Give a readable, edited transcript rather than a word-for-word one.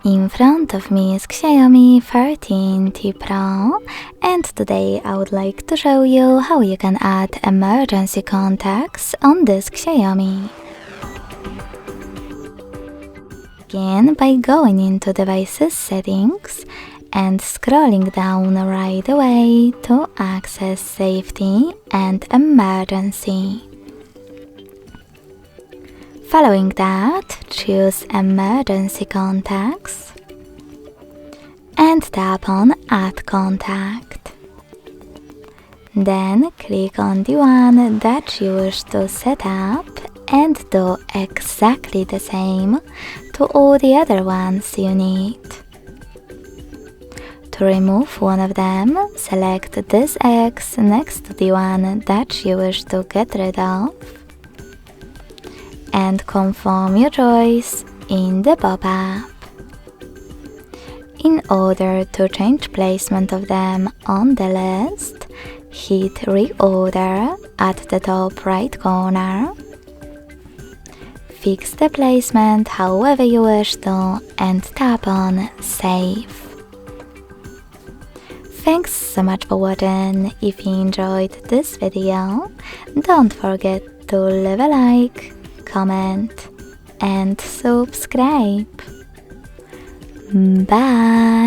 In front of me is Xiaomi 13T Pro, and today I would like to show you how you can add emergency contacts on this Xiaomi. Begin by going into Devices Settings and scrolling down right away to access Safety and Emergency. Following that, choose Emergency Contacts and tap on Add Contact. Then click on the one that you wish to set up and do exactly the same to all the other ones you need. To remove one of them, select this X next to the one that you wish to get rid of and confirm your choice in the pop-up. In order to change placement of them on the list, hit Reorder at the top right corner. Fix the placement however you wish to and tap on Save. Thanks so much for watching. If you enjoyed this video, don't forget to leave a like, comment and subscribe. Bye!